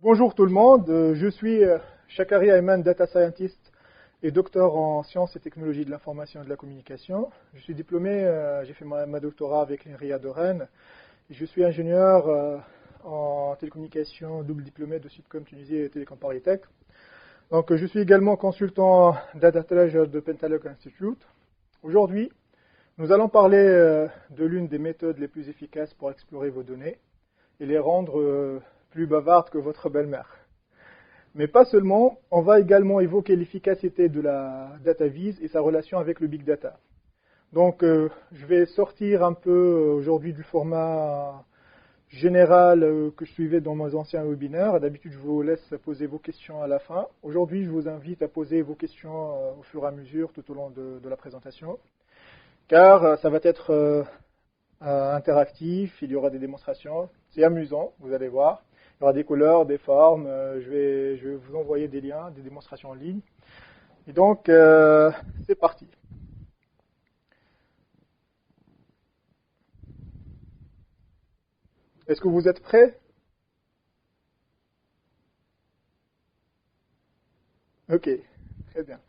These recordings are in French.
Bonjour tout le monde, je suis Shakari Ayman, Data Scientist et docteur en sciences et technologies de l'information et de la communication. Je suis diplômé, j'ai fait ma doctorat avec l'INRIA de Rennes. Et je suis ingénieur en télécommunication, double diplômé de Sudcom Tunisie et Télécom Paris Tech. Donc je suis également consultant Data Treasure de Pentalog Institute. Aujourd'hui, nous allons parler de l'une des méthodes les plus efficaces pour explorer vos données et les rendre plus bavardes que votre belle-mère. Mais pas seulement, on va également évoquer l'efficacité de la data vise et sa relation avec le big data. Donc je vais sortir un peu aujourd'hui du format général que je suivais dans mes anciens webinaires. D'habitude, je vous laisse poser vos questions à la fin. Aujourd'hui, je vous invite à poser vos questions au fur et à mesure tout au long de la présentation, car ça va être interactif, il y aura des démonstrations. C'est amusant, vous allez voir. Il y aura des couleurs, des formes. Je vais vous envoyer des liens, des démonstrations en ligne. Et donc, c'est parti. Est-ce que vous êtes prêts? Ok, très bien.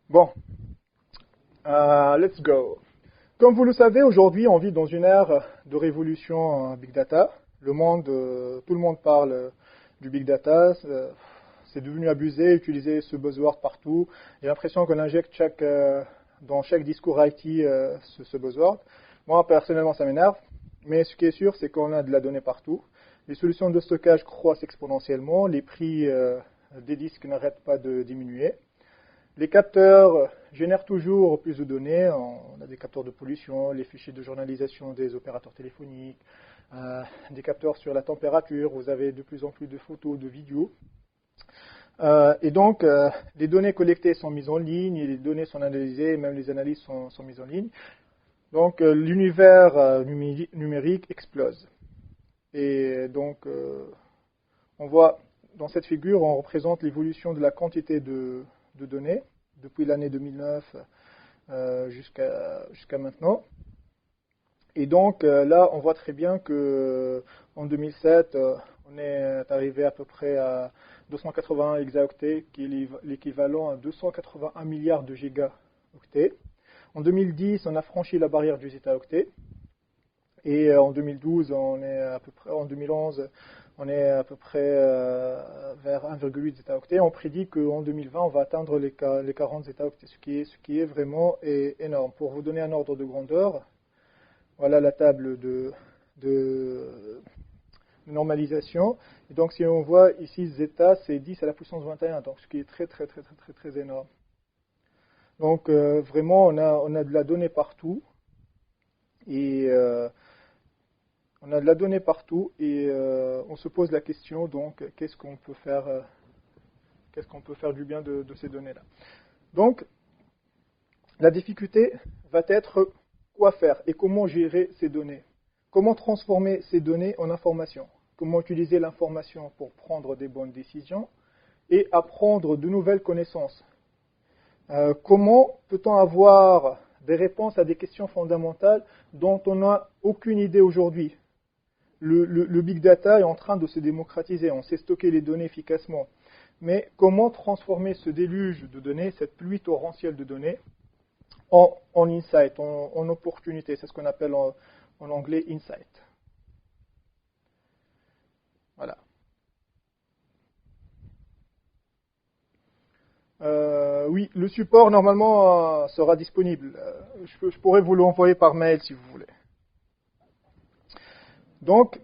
Bon, let's go. Comme vous le savez, aujourd'hui, on vit dans une ère de révolution Big Data. Tout le monde parle du Big Data. C'est devenu abusé, utiliser ce buzzword partout. J'ai l'impression qu'on injecte dans chaque discours IT ce buzzword. Moi, personnellement, ça m'énerve. Mais ce qui est sûr, c'est qu'on a de la donnée partout. Les solutions de stockage croissent exponentiellement. Les prix des disques n'arrêtent pas de diminuer. Les capteurs génèrent toujours plus de données. On a des capteurs de pollution, les fichiers de journalisation des opérateurs téléphoniques, des capteurs sur la température. Vous avez de plus en plus de photos, de vidéos. Et donc, les données collectées sont mises en ligne, et les données sont analysées, et même les analyses sont mises en ligne. Donc, l'univers numérique explose. Et donc, on voit dans cette figure, on représente l'évolution de la quantité de données depuis l'année 2009 jusqu'à maintenant. Et donc là, on voit très bien que en 2007, on est arrivé à peu près à 281 exaoctets, qui est l'équivalent à 281 milliards de gigaoctets. En 2010, on a franchi la barrière du zétaoctet. Et en 2012, en 2011, on est à peu près vers 1,8 zétaoctets. On prédit qu'en 2020, on va atteindre les 40 zétaoctets, ce qui est vraiment énorme. Pour vous donner un ordre de grandeur, voilà la table de normalisation. Et donc, si on voit ici zeta, c'est 10 à la puissance 21, donc ce qui est très, très, très, très, très, très énorme. Donc, vraiment, on a de la donnée partout. Et on a de la donnée partout et on se pose la question, donc, qu'est-ce qu'on peut faire du bien de ces données-là. Donc, la difficulté va être quoi faire et comment gérer ces données. Comment transformer ces données en information. Comment utiliser l'information pour prendre des bonnes décisions et apprendre de nouvelles connaissances. Comment peut-on avoir des réponses à des questions fondamentales dont on n'a aucune idée aujourd'hui. Le big data est en train de se démocratiser, on sait stocker les données efficacement. Mais comment transformer ce déluge de données, cette pluie torrentielle de données, en insight, en opportunité? C'est ce qu'on appelle en anglais insight. Voilà. Oui, le support normalement sera disponible. Je pourrais vous l'envoyer par mail si vous voulez. Donc,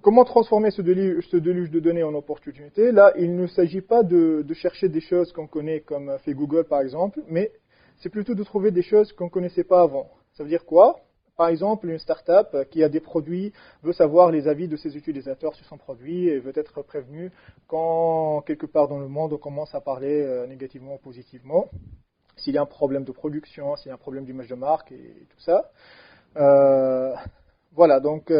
comment transformer ce déluge de données en opportunité? Là, il ne s'agit pas de chercher des choses qu'on connaît, comme fait Google par exemple, mais c'est plutôt de trouver des choses qu'on ne connaissait pas avant. Ça veut dire quoi? Par exemple, une startup qui a des produits veut savoir les avis de ses utilisateurs sur son produit et veut être prévenue quand quelque part dans le monde on commence à parler négativement ou positivement, s'il y a un problème de production, s'il y a un problème d'image de marque et tout ça. Voilà, donc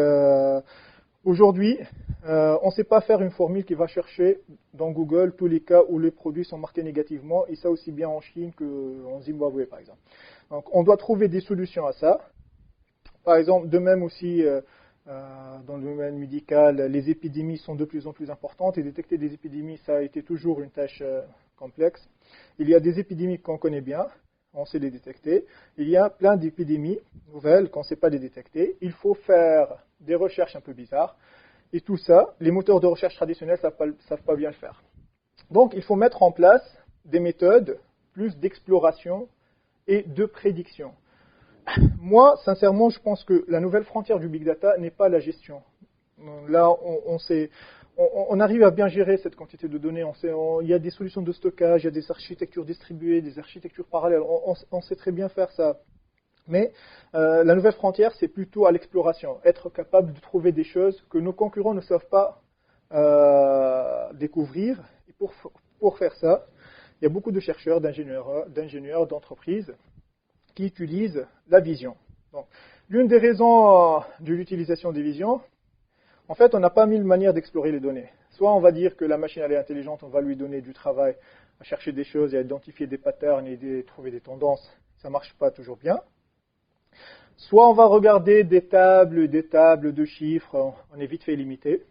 aujourd'hui, on ne sait pas faire une formule qui va chercher dans Google tous les cas où les produits sont marqués négativement, et ça aussi bien en Chine qu'en Zimbabwe par exemple. Donc on doit trouver des solutions à ça. Par exemple, de même aussi, dans le domaine médical, les épidémies sont de plus en plus importantes et détecter des épidémies, ça a été toujours une tâche complexe. Il y a des épidémies qu'on connaît bien, on sait les détecter. Il y a plein d'épidémies nouvelles qu'on ne sait pas les détecter. Il faut faire des recherches un peu bizarres. Et tout ça, les moteurs de recherche traditionnels ne savent pas bien le faire. Donc, il faut mettre en place des méthodes plus d'exploration et de prédiction. Moi, sincèrement, je pense que la nouvelle frontière du big data n'est pas la gestion. Là, on arrive à bien gérer cette quantité de données. Il y a des solutions de stockage, il y a des architectures distribuées, des architectures parallèles. On sait très bien faire ça. Mais la nouvelle frontière, c'est plutôt à l'exploration. Être capable de trouver des choses que nos concurrents ne savent pas découvrir. Et pour faire ça, il y a beaucoup de chercheurs, d'ingénieurs, d'entreprises qui utilisent la vision. Donc, l'une des raisons de l'utilisation des visions, en fait, on n'a pas mille manières d'explorer les données. Soit on va dire que la machine elle est intelligente, on va lui donner du travail à chercher des choses et à identifier des patterns et trouver des tendances. Ça ne marche pas toujours bien. Soit on va regarder des tables de chiffres, on est vite fait limité.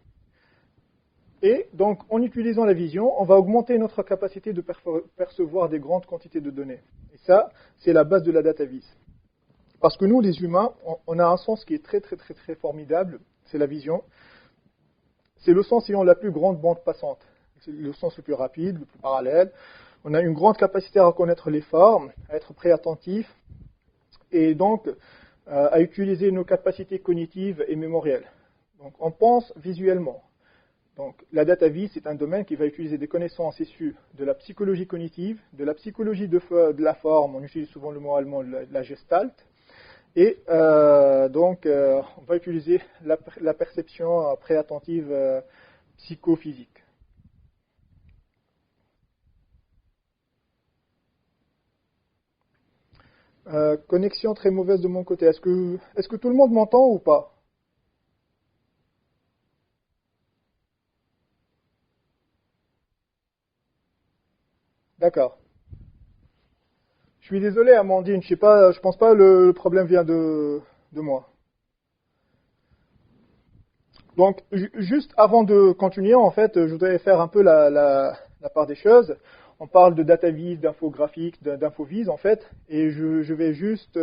Et donc, en utilisant la vision, on va augmenter notre capacité de percevoir des grandes quantités de données. Et ça, c'est la base de la data vis. Parce que nous, les humains, on a un sens qui est très, très, très, très formidable, c'est la vision. C'est le sens ayant la plus grande bande passante. C'est le sens le plus rapide, le plus parallèle. On a une grande capacité à reconnaître les formes, à être préattentif, et donc à utiliser nos capacités cognitives et mémorielles. Donc, on pense visuellement. Donc, la data vis, c'est un domaine qui va utiliser des connaissances issues de la psychologie cognitive, de la psychologie de la forme, on utilise souvent le mot allemand, la gestalt, et donc on va utiliser la perception préattentive psychophysique. Connexion très mauvaise de mon côté. Est-ce que tout le monde m'entend ou pas? D'accord. Je suis désolé, Amandine, je sais pas, je pense pas le problème vient de moi. Donc, juste avant de continuer, en fait, je voudrais faire un peu la part des choses. On parle de data vis, d'infographique, d'infovis, en fait, et je vais juste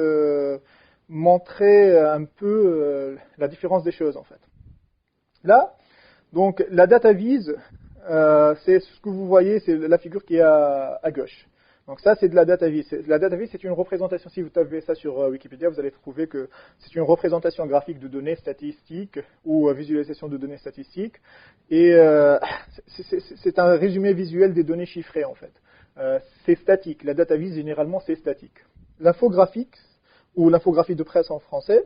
montrer un peu la différence des choses, en fait. Là, donc, la data vis, c'est ce que vous voyez, c'est la figure qui est à gauche. Donc ça, c'est de la data vis. La data vis, c'est une représentation. Si vous tapez ça sur Wikipédia, vous allez trouver que c'est une représentation graphique de données statistiques ou visualisation de données statistiques. Et c'est un résumé visuel des données chiffrées, en fait. C'est statique. La data vis, généralement, c'est statique. L'infographique, ou l'infographie de presse en français,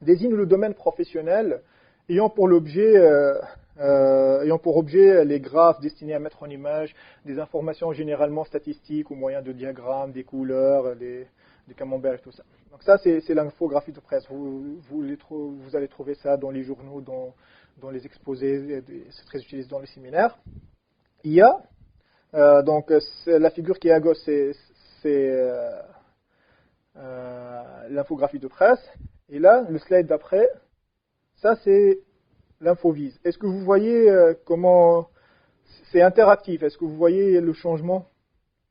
désigne le domaine professionnel ayant pour objet les graphes destinés à mettre en image des informations généralement statistiques au moyen de diagrammes, des couleurs, des camemberts et tout ça. Donc ça, c'est l'infographie de presse. Vous allez trouver ça dans les journaux, dans les exposés, c'est très utilisé dans les séminaires. Il y a, donc la figure qui est à gauche, c'est l'infographie de presse. Et là, le slide d'après, ça c'est l'infovise. Est-ce que vous voyez comment c'est interactif? Est-ce que vous voyez le changement?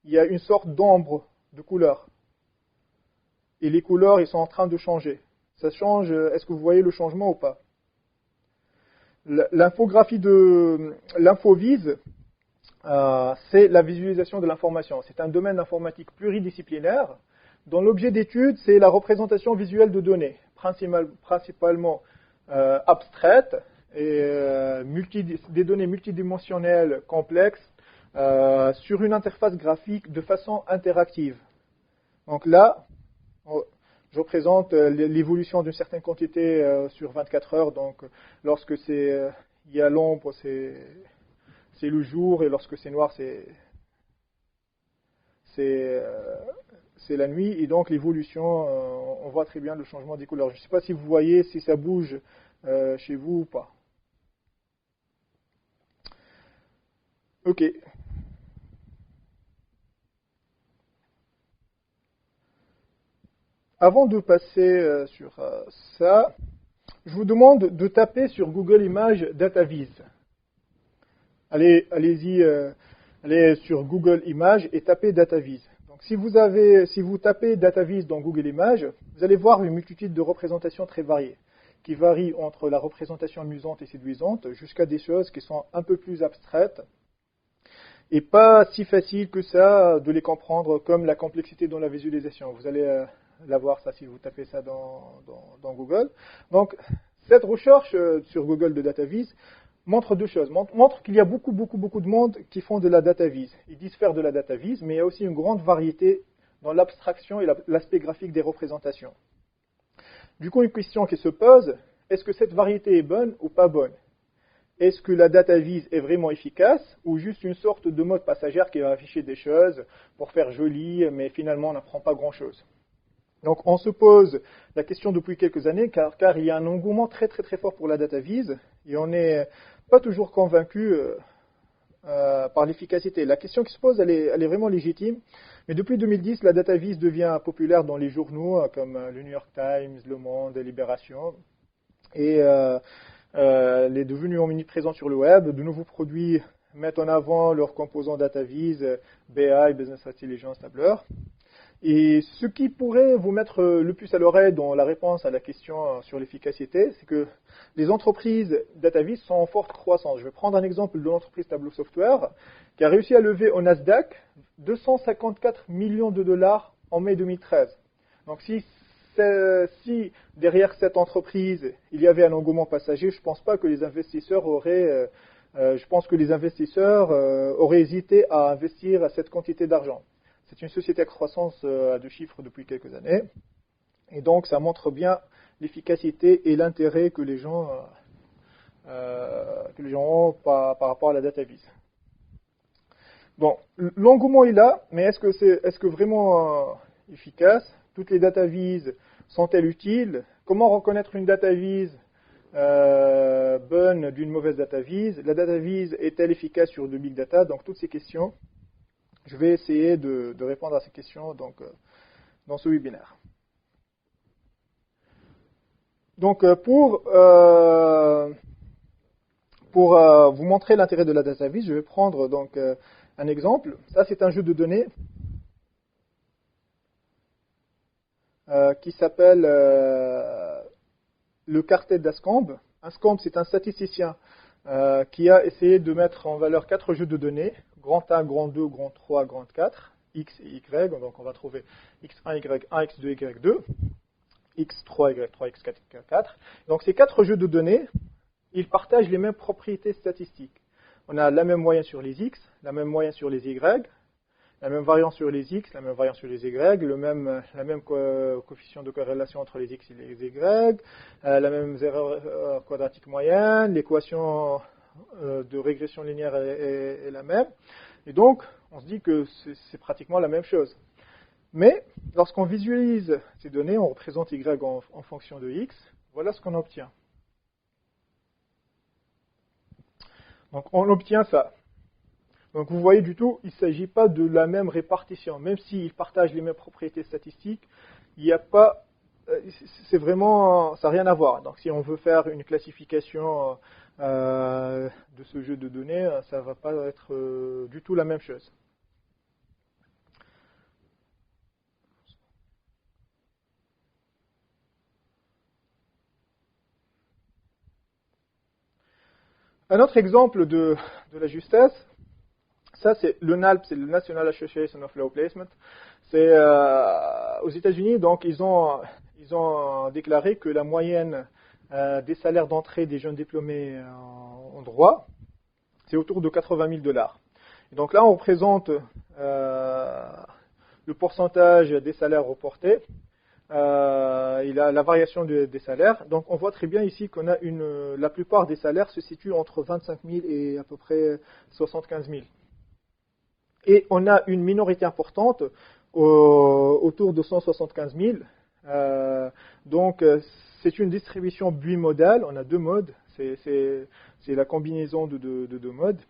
Il y a une sorte d'ombre de couleur. Et les couleurs, ils sont en train de changer. Ça change. Est-ce que vous voyez le changement ou pas? L'infographie de l'infovise, c'est la visualisation de l'information. C'est un domaine informatique pluridisciplinaire dont l'objet d'étude, c'est la représentation visuelle de données, principalement abstraites et des données multidimensionnelles complexes sur une interface graphique de façon interactive. Donc là, je représente l'évolution d'une certaine quantité sur 24 heures. Donc lorsque il y a l'ombre, c'est le jour, et lorsque c'est noir, c'est la nuit. Et donc l'évolution, on voit très bien le changement des couleurs. Je ne sais pas si vous voyez, si ça bouge chez vous ou pas. Ok. Avant de passer sur ça, je vous demande de taper sur Google Images DataVis. Allez-y, allez sur Google Images et tapez DataVis. Donc si vous tapez DataVis dans Google Images, vous allez voir une multitude de représentations très variées, qui varient entre la représentation amusante et séduisante jusqu'à des choses qui sont un peu plus abstraites et pas si facile que ça de les comprendre, comme la complexité dans la visualisation. Vous allez la voir ça si vous tapez ça dans Google. Donc cette recherche sur Google de DataVis montre deux choses. Montre qu'il y a beaucoup de monde qui font de la DataVis. Ils disent faire de la DataVis, mais il y a aussi une grande variété dans l'abstraction et l'aspect graphique des représentations. Du coup, une question qui se pose, est-ce que cette variété est bonne ou pas bonne? Est-ce que la DataVis est vraiment efficace ou juste une sorte de mode passagère qui va afficher des choses pour faire joli, mais finalement on n'apprend pas grand-chose? Donc on se pose la question depuis quelques années car il y a un engouement très fort pour la DataVis et on n'est pas toujours convaincu par l'efficacité. La question qui se pose, elle est vraiment légitime. Mais depuis 2010, la DataVis devient populaire dans les journaux comme le New York Times, Le Monde, Libération. Et elle est devenue omniprésente sur le web. De nouveaux produits mettent en avant leurs composants DataVis, BI, Business Intelligence, Tableur. Et ce qui pourrait vous mettre le plus à l'oreille dans la réponse à la question sur l'efficacité, c'est que les entreprises DataVis sont en forte croissance. Je vais prendre un exemple de l'entreprise Tableau Software qui a réussi à lever au Nasdaq 254 millions de dollars en mai 2013. Donc si derrière cette entreprise il y avait un engouement passager, je pense pas que les investisseurs auraient hésité à investir cette quantité d'argent. C'est une société à croissance à deux chiffres depuis quelques années. Et donc, ça montre bien l'efficacité et l'intérêt que les gens ont par rapport à la DataVis. Bon, l'engouement est là, mais est-ce que vraiment efficace? Toutes les DataVis sont-elles utiles? Comment reconnaître une DataVis bonne d'une mauvaise DataVis? La DataVis est-elle efficace sur de big data? Donc, toutes ces questions. Je vais essayer de répondre à ces questions dans ce webinaire. Donc, pour vous montrer l'intérêt de la DataVis, je vais prendre donc un exemple. Ça, c'est un jeu de données qui s'appelle le quartet d'Anscombe. Anscombe, c'est un statisticien qui a essayé de mettre en valeur 4 jeux de données, grand A, grand 2, grand 3, grand 4, X et Y, donc on va trouver X1, Y1, X2, Y2, X3, Y3, X4, Y4. Donc ces 4 jeux de données, ils partagent les mêmes propriétés statistiques. On a la même moyenne sur les X, la même moyenne sur les Y, la même variance sur les X, la même variance sur les Y, la même coefficient de corrélation entre les X et les Y, la même erreur quadratique moyenne, l'équation de régression linéaire est la même. Et donc, on se dit que c'est pratiquement la même chose. Mais, lorsqu'on visualise ces données, on représente Y en fonction de X, voilà ce qu'on obtient. Donc, on obtient ça. Donc vous voyez du tout, il ne s'agit pas de la même répartition. Même s'ils partagent les mêmes propriétés statistiques, il n'y a pas, c'est vraiment, ça n'a rien à voir. Donc si on veut faire une classification de ce jeu de données, ça ne va pas être du tout la même chose. Un autre exemple de la justesse, ça, c'est le NALP, c'est le National Association of Law Placement. C'est aux États-Unis, donc ils ont déclaré que la moyenne des salaires d'entrée des jeunes diplômés en droit, c'est autour de 80 000 $. Et donc là, on présente le pourcentage des salaires reportés. Il a la variation des salaires. Donc on voit très bien ici qu'on a la plupart des salaires se situent entre 25 000 et à peu près 75 000. Et on a une minorité importante autour de 175 000. Donc c'est une distribution bimodale. On a deux modes. C'est la combinaison de deux modes.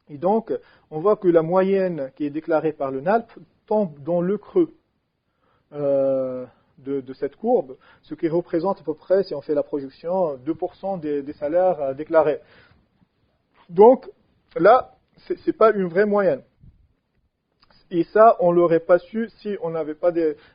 Et donc on voit que la moyenne qui est déclarée par le NALP tombe dans le creux de cette courbe, ce qui représente à peu près, si on fait la projection, 2% des salaires déclarés. Donc là, ce n'est pas une vraie moyenne. Et ça, on ne l'aurait pas su si on n'avait pas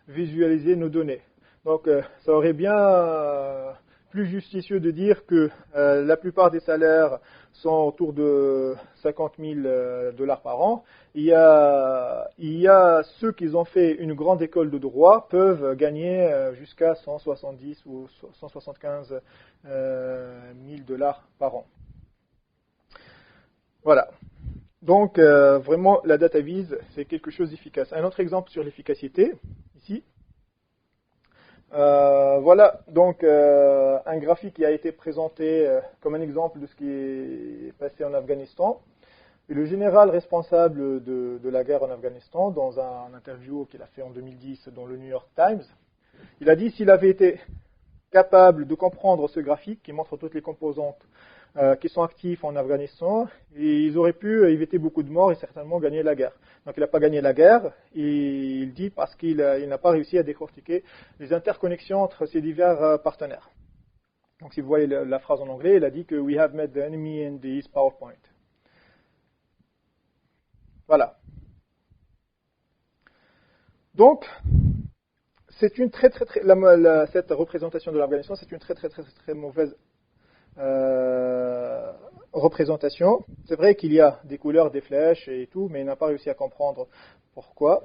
visualisé nos données. Donc ça aurait bien plus justicieux de dire que la plupart des salaires sont autour de 50 000 dollars par an. Il y a ceux qui ont fait une grande école de droit peuvent gagner jusqu'à 170 ou 175 000 dollars par an. Voilà. Donc vraiment la data vise, c'est quelque chose d'efficace. Un autre exemple sur l'efficacité, ici. Voilà donc un graphique qui a été présenté comme un exemple de ce qui est passé en Afghanistan. Et le général responsable de la guerre en Afghanistan, dans un interview qu'il a fait en 2010 dans le New York Times, il a dit s'il avait été capable de comprendre ce graphique qui montre toutes les composantes qui sont actifs en Afghanistan, et ils auraient pu éviter beaucoup de morts et certainement gagner la guerre. Donc il n'a pas gagné la guerre, et il dit parce qu'il n'a pas réussi à décortiquer les interconnexions entre ces divers partenaires. Donc si vous voyez la phrase en anglais, il a dit que we have met the enemy in this PowerPoint. Voilà. Donc, c'est une cette représentation de l'Afghanistan, c'est une très mauvaise représentation. C'est vrai qu'il y a des couleurs, des flèches et tout, mais il n'a pas réussi à comprendre pourquoi.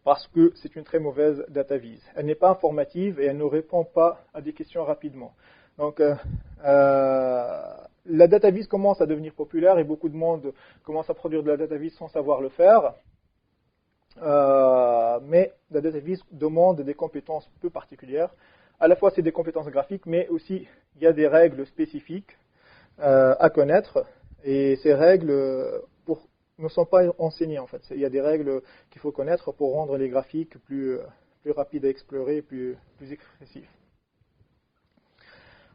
Parce que c'est une très mauvaise data vise. Elle n'est pas informative et elle ne répond pas à des questions rapidement. Donc, la data vise commence à devenir populaire et beaucoup de monde commence à produire de la data vise sans savoir le faire. Mais la data vise demande des compétences peu particulières. À la fois, c'est des compétences graphiques, mais aussi il y a des règles spécifiques à connaître. Et ces règles ne sont pas enseignées en fait. Il y a des règles qu'il faut connaître pour rendre les graphiques plus rapides à explorer, plus expressifs.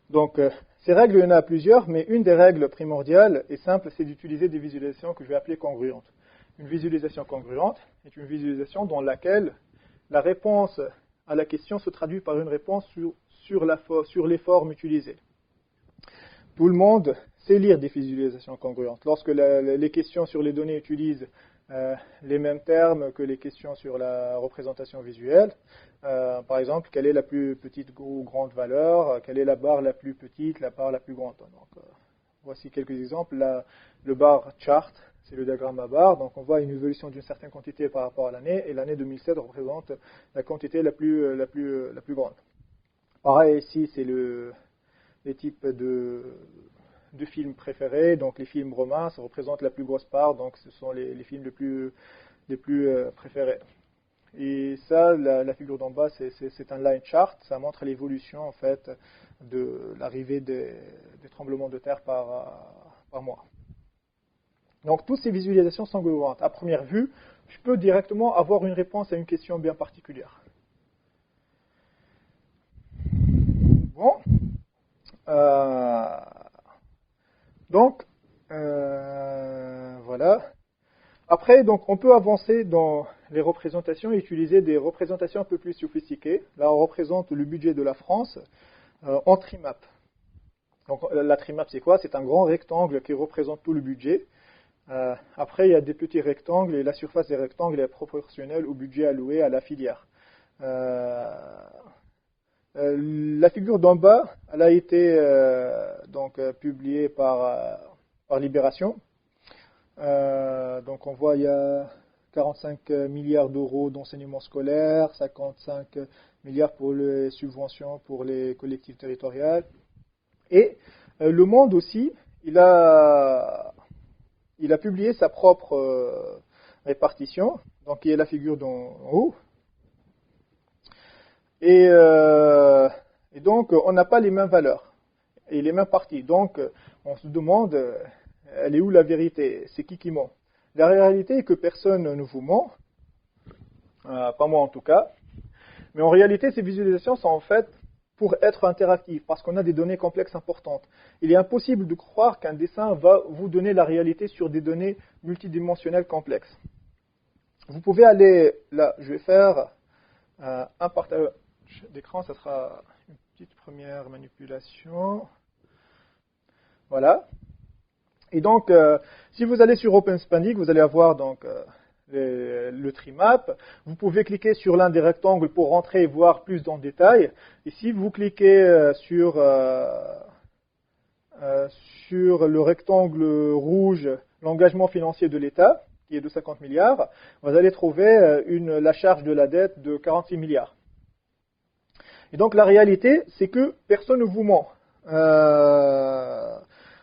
Donc, ces règles, il y en a plusieurs, mais une des règles primordiales et simples, c'est d'utiliser des visualisations que je vais appeler congruentes. Une visualisation congruente est une visualisation dans laquelle la réponse à la question se traduit par une réponse sur les formes utilisées. Tout le monde sait lire des visualisations congruentes. Lorsque les questions sur les données utilisent les mêmes termes que les questions sur la représentation visuelle, par exemple, quelle est la plus petite ou grande valeur, quelle est la barre la plus petite, la barre la plus grande. Donc, voici quelques exemples. Le bar chart, c'est le diagramme à barre. Donc on voit une évolution d'une certaine quantité par rapport à l'année, et l'année 2007 représente la quantité la plus grande. Pareil ici, c'est les types de films préférés. Donc les films romains, ça représente la plus grosse part, donc ce sont les films les plus préférés. Et ça, la figure d'en bas, c'est un line chart. Ça montre l'évolution en fait de l'arrivée des tremblements de terre par mois. Donc toutes ces visualisations sont congruentes. À première vue, je peux directement avoir une réponse à une question bien particulière. Bon. Donc, voilà. Après, donc, on peut avancer dans les représentations et utiliser des représentations un peu plus sophistiquées. Là, on représente le budget de la France en trimap. Donc, la trimap, c'est quoi? C'est un grand rectangle qui représente tout le budget. Après, il y a des petits rectangles et la surface des rectangles est proportionnelle au budget alloué à la filière. La figure d'en bas, elle a été publiée par Libération. Donc on voit il y a 45 milliards d'euros d'enseignement scolaire, 55 milliards pour les subventions pour les collectivités territoriales. Et Le Monde aussi, il a publié sa propre répartition, donc il y a la figure d'en haut. Et donc, on n'a pas les mêmes valeurs et les mêmes parties. Donc, on se demande, elle est où la vérité? C'est qui ment? La réalité est que personne ne vous ment, pas moi en tout cas. Mais en réalité, ces visualisations sont en fait pour être interactives, parce qu'on a des données complexes importantes. Il est impossible de croire qu'un dessin va vous donner la réalité sur des données multidimensionnelles complexes. Vous pouvez aller là, je vais faire un partage d'écran, ça sera une petite première manipulation. Voilà. Et donc, si vous allez sur OpenSpanning, vous allez avoir donc le trimap. Vous pouvez cliquer sur l'un des rectangles pour rentrer et voir plus dans le détail. Et si vous cliquez sur le rectangle rouge, l'engagement financier de l'État, qui est de 50 milliards, vous allez trouver la charge de la dette de 46 milliards. Et donc la réalité, c'est que personne ne vous ment.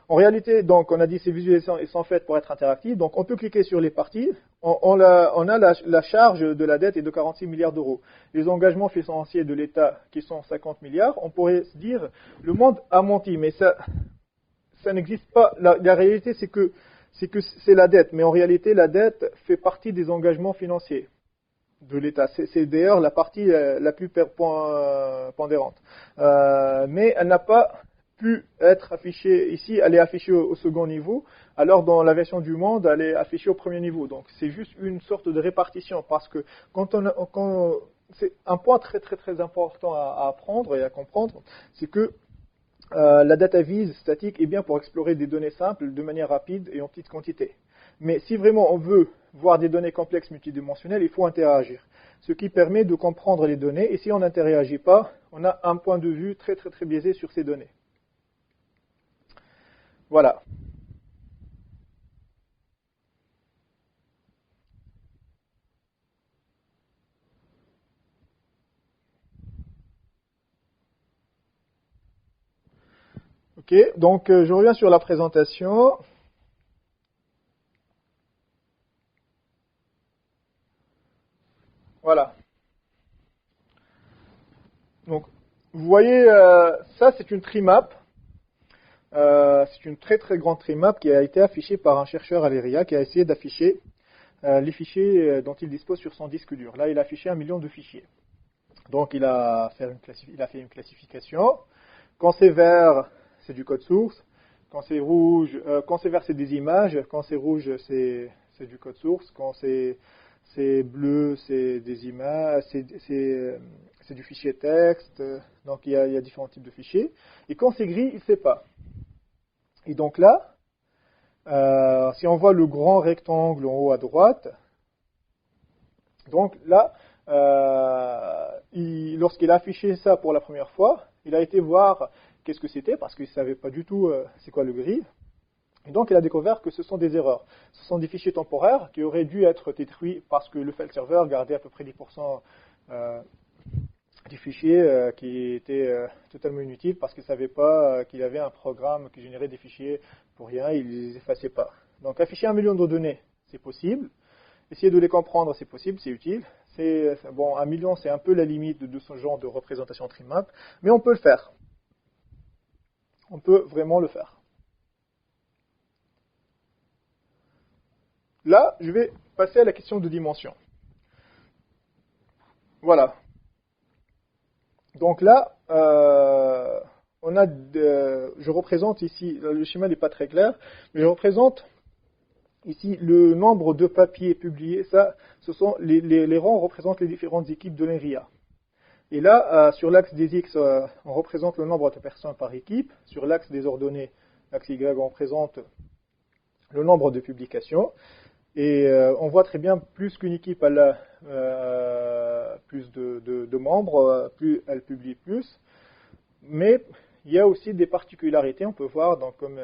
En réalité, donc, on a dit que ces visualisations sont faites pour être interactives. Donc, on peut cliquer sur les parties. On a la charge de la dette est de 46 milliards d'euros. Les engagements financiers de l'État, qui sont 50 milliards, on pourrait se dire, le monde a menti, mais ça n'existe pas. La réalité, c'est que c'est la dette. Mais en réalité, la dette fait partie des engagements financiers de l'État. C'est d'ailleurs la partie la plus pondérante. Mais elle n'a pas pu être affichée ici, elle est affichée au second niveau, alors dans la version du monde, elle est affichée au premier niveau. Donc c'est juste une sorte de répartition, parce que c'est un point très très très important à apprendre et à comprendre, c'est que la data vise statique est bien pour explorer des données simples de manière rapide et en petite quantité. Mais si vraiment on veut voir des données complexes multidimensionnelles, il faut interagir. Ce qui permet de comprendre les données, et si on n'interagit pas, on a un point de vue très très très biaisé sur ces données. Voilà. Ok, donc je reviens sur la présentation. Voilà. Donc, vous voyez, ça c'est une trimap. C'est une très très grande trimap qui a été affichée par un chercheur à l'ERIA qui a essayé d'afficher les fichiers dont il dispose sur son disque dur. Là, il a affiché 1 million de fichiers. Donc, il a fait une classification. Quand c'est vert, c'est du code source. Quand c'est rouge, quand c'est vert, c'est des images. Quand c'est rouge, c'est du code source. Quand c'est bleu, c'est des images, c'est du fichier texte. Donc, il y a différents types de fichiers. Et quand c'est gris, il ne sait pas. Et donc là, si on voit le grand rectangle en haut à droite, donc là, lorsqu'il a affiché ça pour la première fois, il a été voir qu'est-ce que c'était, parce qu'il ne savait pas du tout c'est quoi le gris. Et donc il a découvert que ce sont des erreurs. Ce sont des fichiers temporaires qui auraient dû être détruits parce que le file server gardait à peu près 10% des fichiers qui étaient totalement inutiles parce qu'il ne savait pas qu'il avait un programme qui générait des fichiers pour rien, il ne les effaçait pas. Donc afficher 1 million de données, c'est possible. Essayer de les comprendre, c'est possible, c'est utile. Bon, 1 million, c'est un peu la limite de ce genre de représentation trimap, mais on peut le faire. On peut vraiment le faire. Là, je vais passer à la question de dimension. Voilà. Donc là, je représente ici, le schéma n'est pas très clair, mais je représente ici le nombre de papiers publiés. Ça, ce sont les rangs représentent les différentes équipes de l'ENRIA. Et là, sur l'axe des X, on représente le nombre de personnes par équipe. Sur l'axe des ordonnées, l'axe Y, on représente le nombre de publications. Et on voit très bien, plus qu'une équipe a plus de membres, plus elle publie plus. Mais il y a aussi des particularités, on peut voir, donc, comme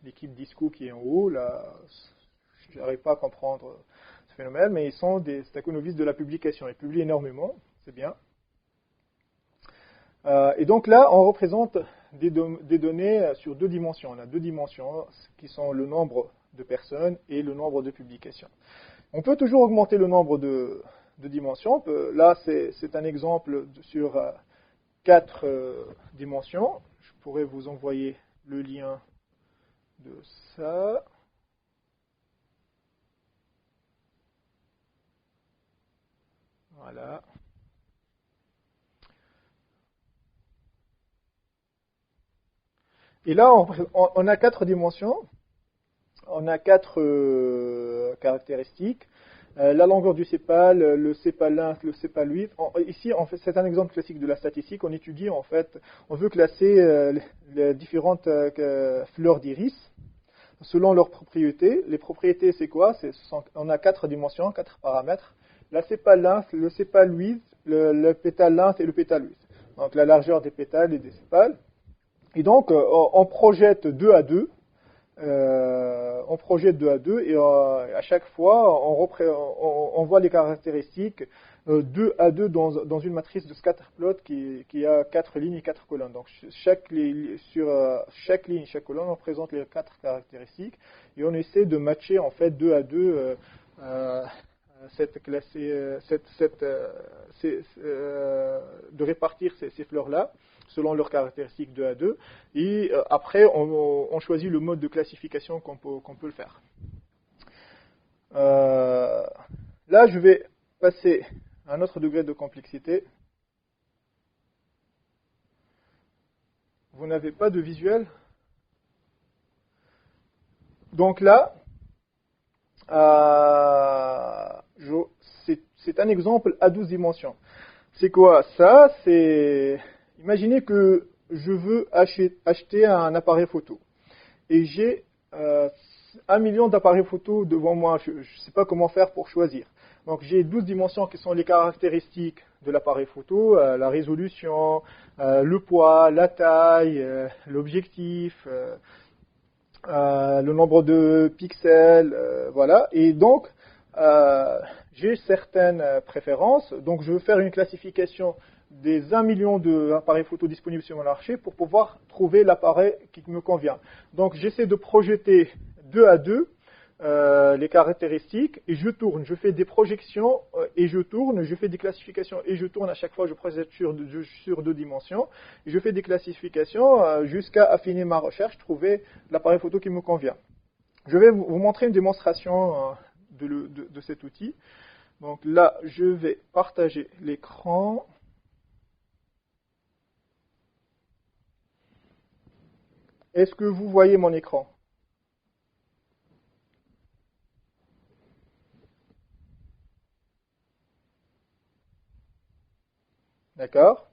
l'équipe Disco qui est en haut, là, je n'arrive pas à comprendre ce phénomène, mais ils sont des staconovistes de la publication. Ils publient énormément, c'est bien. Et donc là, on représente des données sur deux dimensions. On a deux dimensions qui sont le nombre de personnes et le nombre de publications. On peut toujours augmenter le nombre de dimensions. Là, c'est un exemple sur 4 dimensions. Je pourrais vous envoyer le lien de ça. Voilà. Et là, on a 4 dimensions. On a 4 caractéristiques. la longueur du sépale, le sépale length, le sépale width. Ici, en fait, c'est un exemple classique de la statistique. On étudie, en fait, on veut classer les différentes fleurs d'iris selon leurs propriétés. Les propriétés, c'est quoi? On a 4 dimensions, 4 paramètres. La sépale length, le sépale width, le pétale length et le pétale width. Donc la largeur des pétales et des sépales. Et donc, on projette 2 à 2. On projette 2 à 2 et à chaque fois, on voit les caractéristiques 2 à 2 dans une matrice de scatterplot qui a 4 lignes et 4 colonnes. Donc, sur chaque ligne et chaque colonne, on présente les 4 caractéristiques et on essaie de matcher en fait 2 à 2 de répartir ces fleurs-là selon leurs caractéristiques 2 à 2. Et après, on choisit le mode de classification qu'on peut le faire. Là, je vais passer à un autre degré de complexité. Vous n'avez pas de visuel? Donc là, c'est un exemple à 12 dimensions. C'est quoi ça? Imaginez que je veux acheter un appareil photo. Et j'ai 1 million d'appareils photo devant moi. Je ne sais pas comment faire pour choisir. Donc j'ai 12 dimensions qui sont les caractéristiques de l'appareil photo, la résolution, le poids, la taille, l'objectif, le nombre de pixels, voilà. Et donc, j'ai certaines préférences. Donc, je veux faire une classification des 1 million d'appareils photo disponibles sur mon marché pour pouvoir trouver l'appareil qui me convient. Donc, j'essaie de projeter 2 à 2 les caractéristiques et je tourne. Je fais des projections et je tourne. Je fais des classifications et je tourne. À chaque fois, je projette sur 2 dimensions. Et je fais des classifications jusqu'à affiner ma recherche, trouver l'appareil photo qui me convient. Je vais vous montrer une démonstration de cet outil. Donc là, je vais partager l'écran. Est-ce que vous voyez mon écran? D'accord?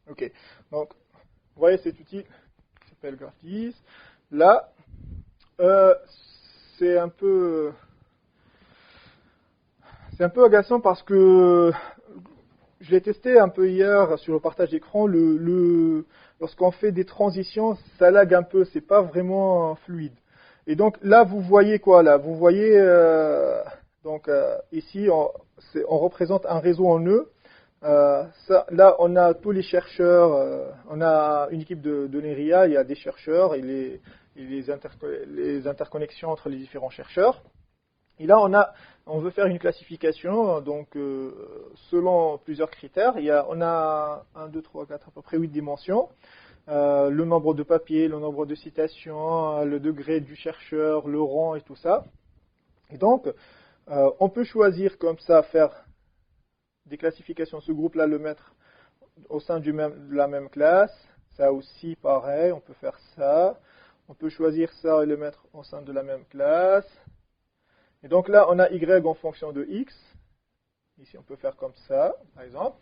Ok. Donc, vous voyez cet outil qui s'appelle Graphiis. Là, c'est un peu agaçant parce que je l'ai testé un peu hier sur le partage d'écran. Lorsqu'on fait des transitions, ça lag un peu, c'est pas vraiment fluide. Et donc là, vous voyez quoi là? Vous voyez ici, on représente un réseau en nœud. Là, on a tous les chercheurs, on a une équipe de l'ENRIA, il y a des chercheurs et les interconnexions entre les différents chercheurs. Et là, on veut faire une classification, donc selon plusieurs critères. On a 1, 2, 3, 4, à peu près 8 dimensions. Le nombre de papiers, le nombre de citations, le degré du chercheur, le rang et tout ça. Et donc, on peut choisir comme ça, faire des classifications. Ce groupe-là, le mettre au sein de la même classe. Ça aussi, pareil, on peut faire ça. On peut choisir ça et le mettre au sein de la même classe. Et donc là, on a y en fonction de x. Ici, on peut faire comme ça, par exemple.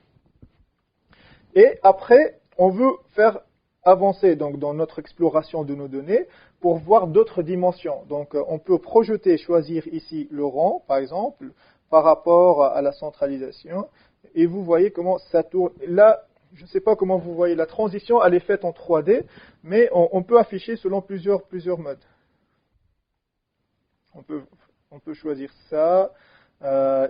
Et après, on veut faire avancer donc, dans notre exploration de nos données pour voir d'autres dimensions. Donc, on peut projeter, choisir ici le rang, par exemple, par rapport à la centralisation. Et vous voyez comment ça tourne. Là, je ne sais pas comment vous voyez la transition, elle est faite en 3D, mais on peut afficher selon plusieurs modes. On peut choisir ça,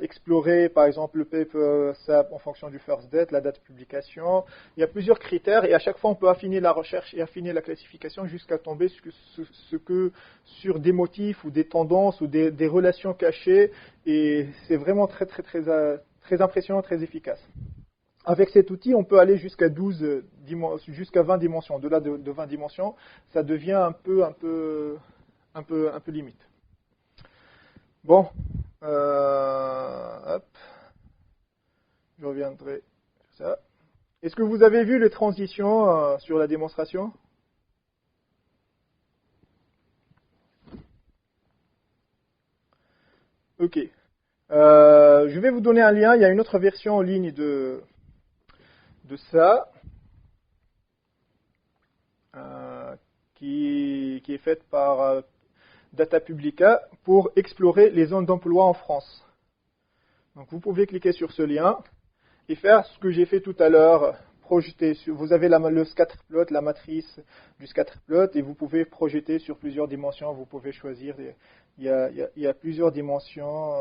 explorer par exemple le paper SAP en fonction du first date, la date de publication. Il y a plusieurs critères et à chaque fois on peut affiner la recherche et affiner la classification jusqu'à tomber sur des motifs ou des tendances ou des relations cachées et c'est vraiment très impressionnant, très efficace. Avec cet outil, on peut aller jusqu'à 20 dimensions. Au-delà de 20 dimensions, ça devient un peu limite. Bon, hop, je reviendrai sur ça. Est-ce que vous avez vu les transitions sur la démonstration? Ok. Je vais vous donner un lien. Il y a une autre version en ligne de ça qui est faite par Data Publica pour explorer les zones d'emploi en France. Donc vous pouvez cliquer sur ce lien et faire ce que j'ai fait tout à l'heure. Projeter sur, vous avez le scatterplot, la matrice du scatterplot, et vous pouvez projeter sur plusieurs dimensions. Vous pouvez choisir. Il y a plusieurs dimensions.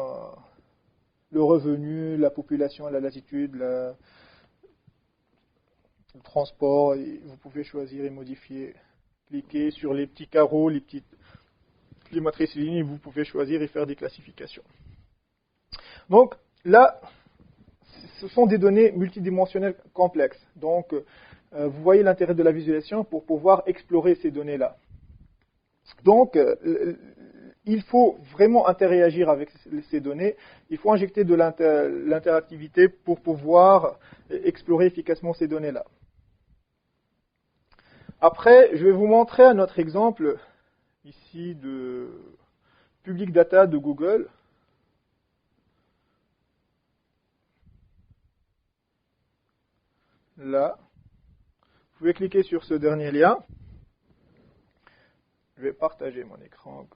Le revenu, la population, la latitude, le transport. Et vous pouvez choisir et modifier. Cliquez sur les petits carreaux, les matrices lignes, vous pouvez choisir et faire des classifications. Donc là, ce sont des données multidimensionnelles complexes. Donc vous voyez l'intérêt de la visualisation pour pouvoir explorer ces données-là. Donc il faut vraiment interagir avec ces données. Il faut injecter de l'interactivité pour pouvoir explorer efficacement ces données-là. Après, je vais vous montrer un autre exemple ici de Public Data de Google. Là, vous pouvez cliquer sur ce dernier lien. Je vais partager mon écran.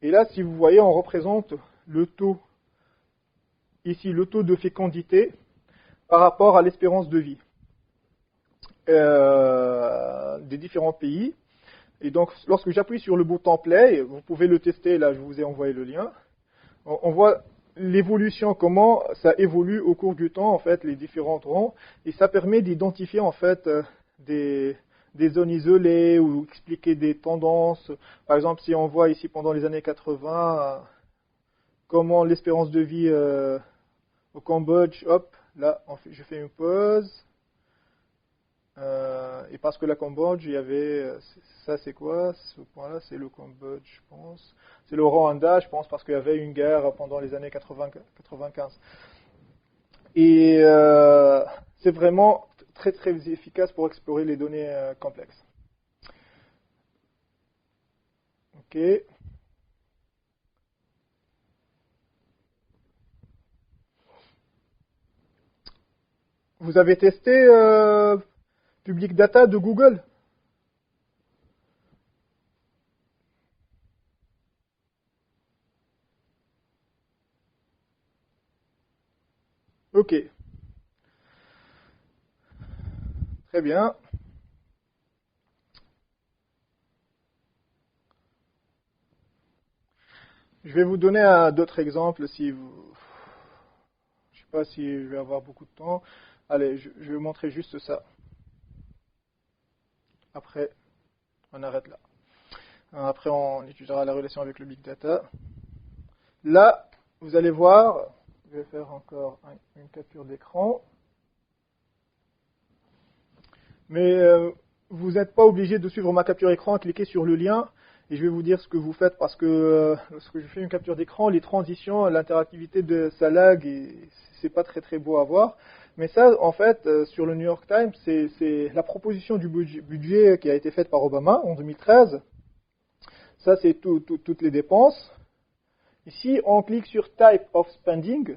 Et là, si vous voyez, on représente le taux, ici, le taux de fécondité par rapport à l'espérance de vie des différents pays. Et donc, lorsque j'appuie sur le bouton Play, vous pouvez le tester, là, je vous ai envoyé le lien. On voit l'évolution, comment ça évolue au cours du temps, en fait, les différents rangs, et ça permet d'identifier, en fait, des zones isolées ou expliquer des tendances. Par exemple, si on voit ici pendant les années 80, comment l'espérance de vie au Cambodge, hop, là, je fais une pause. Et parce que la Cambodge, il y avait, ça c'est quoi? Ce point-là, c'est le Cambodge, je pense. C'est le Rwanda, je pense, parce qu'il y avait une guerre pendant les années 95. Et c'est vraiment très très efficace pour explorer les données complexes. Ok. Vous avez testé Public Data de Google? Ok. Très bien. Je vais vous donner d'autres exemples si vous... Je ne sais pas si je vais avoir beaucoup de temps. Allez, je vais vous montrer juste ça. Après, on arrête là. Après, on étudiera la relation avec le Big Data. Là, vous allez voir, je vais faire encore une capture d'écran. Mais vous n'êtes pas obligé de suivre ma capture d'écran, cliquez sur le lien et je vais vous dire ce que vous faites parce que lorsque je fais une capture d'écran, les transitions, l'interactivité de ça lag, c'est pas très très beau à voir. Mais ça, en fait, sur le New York Times, c'est la proposition du budget qui a été faite par Obama en 2013. Ça, c'est toutes les dépenses. Ici, on clique sur Type of Spending.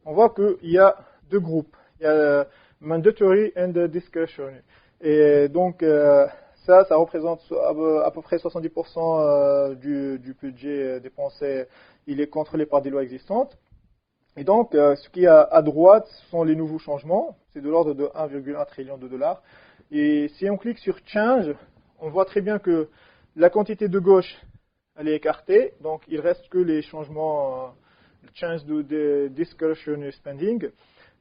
On voit qu'il y a deux groupes. Il y a Mandatory and Discretionary. Et donc, ça représente à peu près 70% du budget dépensé. Il est contrôlé par des lois existantes. Et donc, ce qui est à droite sont les nouveaux changements. C'est de l'ordre de 1,1 trillion de dollars. Et si on clique sur Change, on voit très bien que la quantité de gauche, elle est écartée. Donc, il reste que les changements, Change de Discretionary Spending.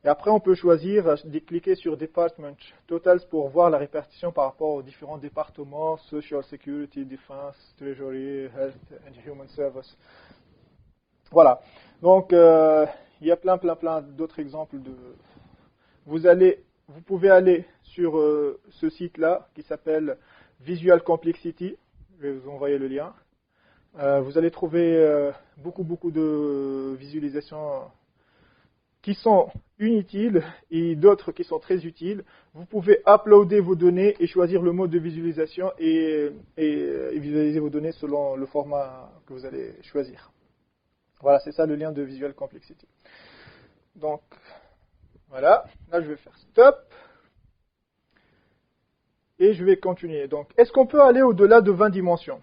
Et après, on peut choisir de cliquer sur Department Totals pour voir la répartition par rapport aux différents départements, Social Security, Defense, Treasury, Health and Human Services. Voilà. Donc, il y a plein d'autres exemples. Vous pouvez aller sur ce site-là qui s'appelle Visual Complexity. Je vais vous envoyer le lien. Vous allez trouver beaucoup de visualisations qui sont inutiles et d'autres qui sont très utiles. Vous pouvez uploader vos données et choisir le mode de visualisation et visualiser vos données selon le format que vous allez choisir. Voilà, c'est ça le lien de Visual Complexity. Donc, voilà, là je vais faire stop. Et je vais continuer. Donc, est-ce qu'on peut aller au-delà de 20 dimensions?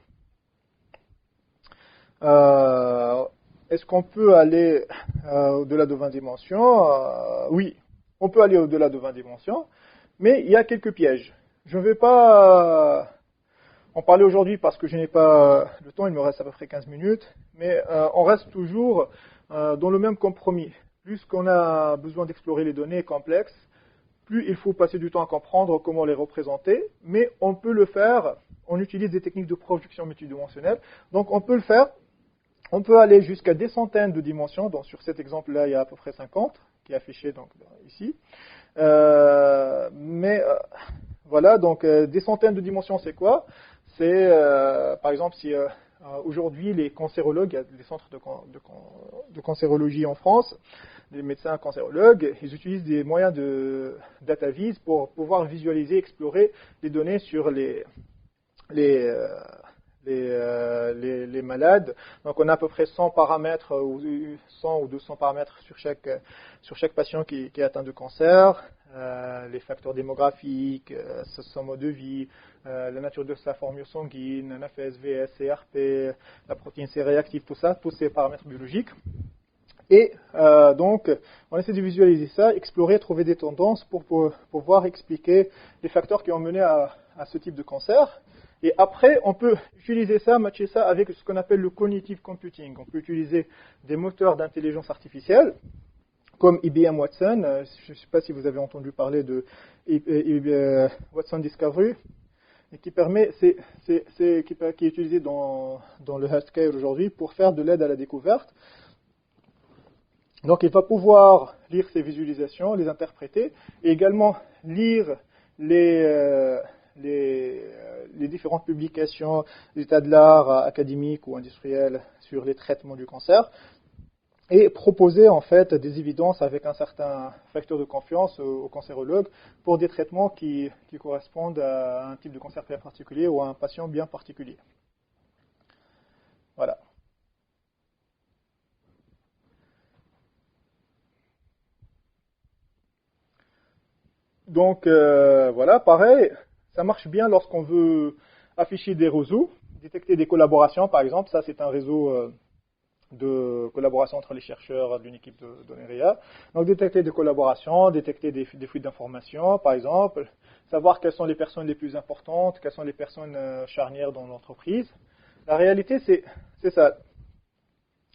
Est-ce qu'on peut aller au-delà de 20 dimensions? Oui, on peut aller au-delà de 20 dimensions, mais il y a quelques pièges. Je ne vais pas en parler aujourd'hui parce que je n'ai pas le temps, il me reste à peu près 15 minutes, mais on reste toujours dans le même compromis. Plus qu'on a besoin d'explorer les données complexes, plus il faut passer du temps à comprendre comment les représenter, mais on peut le faire, on utilise des techniques de projection multidimensionnelle, donc on peut le faire, on peut aller jusqu'à des centaines de dimensions, donc sur cet exemple-là, il y a à peu près 50, qui est affiché donc, ici, voilà, donc des centaines de dimensions, c'est quoi? C'est, par exemple, si aujourd'hui les cancérologues, il y a des centres de cancérologie en France, les médecins cancérologues, ils utilisent des moyens de DataVis pour pouvoir visualiser, explorer les données sur les malades. Donc on a à peu près 100 paramètres, ou 100 ou 200 paramètres sur chaque patient qui est atteint de cancer, les facteurs démographiques, son mode de vie, la nature de sa formule sanguine, la FSVS, CRP, la protéine C réactive, tout ça, tous ces paramètres biologiques. Et donc, on essaie de visualiser ça, explorer, trouver des tendances pour pouvoir expliquer les facteurs qui ont mené à ce type de cancer. Et après, on peut utiliser ça, matcher ça avec ce qu'on appelle le cognitive computing. On peut utiliser des moteurs d'intelligence artificielle, comme IBM Watson. Je ne sais pas si vous avez entendu parler de Watson Discovery, et qui est utilisé dans le healthcare aujourd'hui pour faire de l'aide à la découverte. Donc il va pouvoir lire ces visualisations, les interpréter, et également lire les différentes publications, l'état de l'art académique ou industriel sur les traitements du cancer, et proposer en fait des évidences avec un certain facteur de confiance aux cancérologues pour des traitements qui correspondent à un type de cancer bien particulier ou à un patient bien particulier. Voilà. Donc voilà, pareil, ça marche bien lorsqu'on veut afficher des réseaux, détecter des collaborations par exemple. Ça c'est un réseau de collaboration entre les chercheurs d'une équipe de l'ERIA. Donc détecter des collaborations, détecter des fuites d'informations par exemple, savoir quelles sont les personnes les plus importantes, quelles sont les personnes charnières dans l'entreprise. La réalité c'est ça.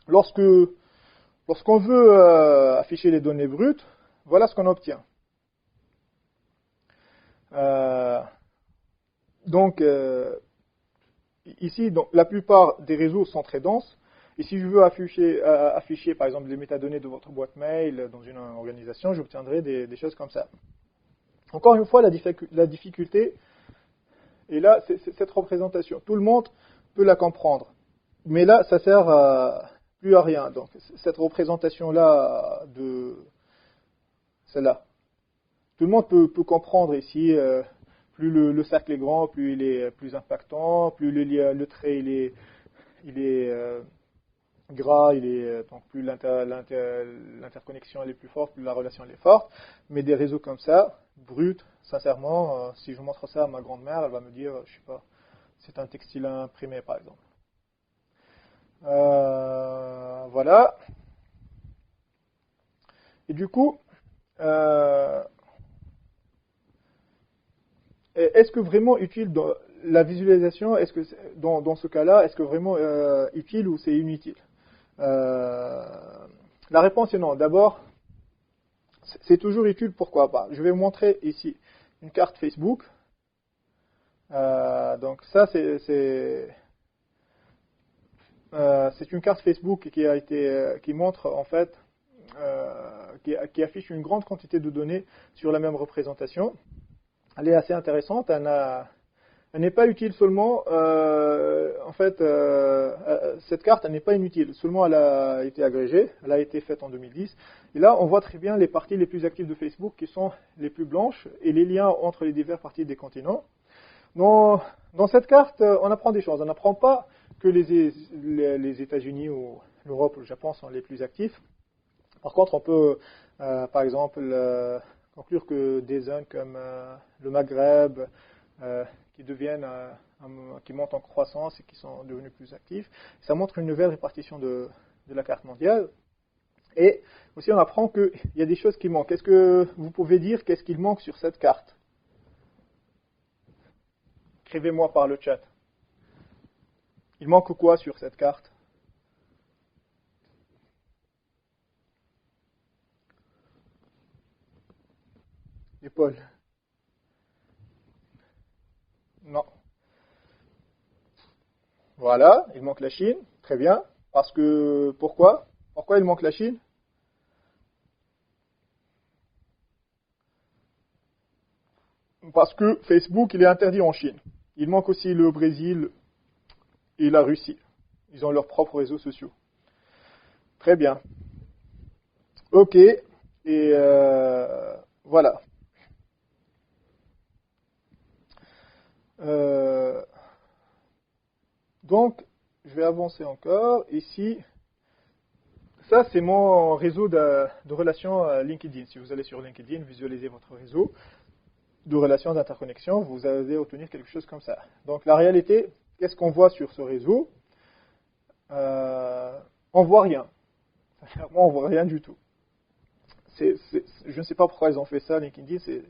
Lorsqu'on veut afficher les données brutes, voilà ce qu'on obtient. Ici, la plupart des réseaux sont très denses. Et si je veux afficher par exemple les métadonnées de votre boîte mail dans une organisation, j'obtiendrai des choses comme ça. Encore une fois, la difficulté est là, c'est cette représentation. Tout le monde peut la comprendre. Mais là, ça sert plus à rien. Donc, cette représentation-là celle-là. Tout le monde peut comprendre ici, plus le cercle est grand, plus il est plus impactant, plus le trait il est gras, donc plus l'interconnexion elle est plus forte, plus la relation elle est forte. Mais des réseaux comme ça, bruts, sincèrement, si je montre ça à ma grand-mère, elle va me dire, je sais pas, c'est un textile imprimé par exemple. Voilà. Et du coup, est-ce que vraiment utile dans la visualisation, est-ce que dans ce cas-là, est-ce que vraiment utile ou c'est inutile? La réponse est non. D'abord, c'est toujours utile, pourquoi pas? Je vais vous montrer ici une carte Facebook. Donc ça, c'est une carte Facebook qui montre en fait, qui affiche une grande quantité de données sur la même représentation. Elle est assez intéressante. Elle Elle n'est pas utile seulement, en fait, cette carte, elle n'est pas inutile, seulement elle a été agrégée, elle a été faite en 2010. Et là, on voit très bien les parties les plus actives de Facebook qui sont les plus blanches et les liens entre les diverses parties des continents. Dans cette carte, on apprend des choses. On n'apprend pas que les États-Unis ou l'Europe ou le Japon sont les plus actifs. Par contre, on peut, par exemple, conclure que des zones comme le Maghreb, qui montent en croissance et qui sont devenus plus actifs, ça montre une nouvelle répartition de la carte mondiale. Et aussi, on apprend qu'il y a des choses qui manquent. Est-ce que vous pouvez dire qu'est-ce qu'il manque sur cette carte? Écrivez-moi par le chat. Il manque quoi sur cette carte? Les pôles. Non. Voilà, il manque la Chine. Très bien. Parce que, pourquoi? Pourquoi il manque la Chine? Parce que Facebook, il est interdit en Chine. Il manque aussi le Brésil et la Russie. Ils ont leurs propres réseaux sociaux. Très bien. Ok. Et voilà. Donc, je vais avancer encore. Ici, ça, c'est mon réseau de relations LinkedIn. Si vous allez sur LinkedIn, visualisez votre réseau de relations d'interconnexion, vous allez obtenir quelque chose comme ça. Donc, la réalité, qu'est-ce qu'on voit sur ce réseau? On voit rien. Sincèrement, on voit rien du tout. Je ne sais pas pourquoi ils ont fait ça, LinkedIn. C'est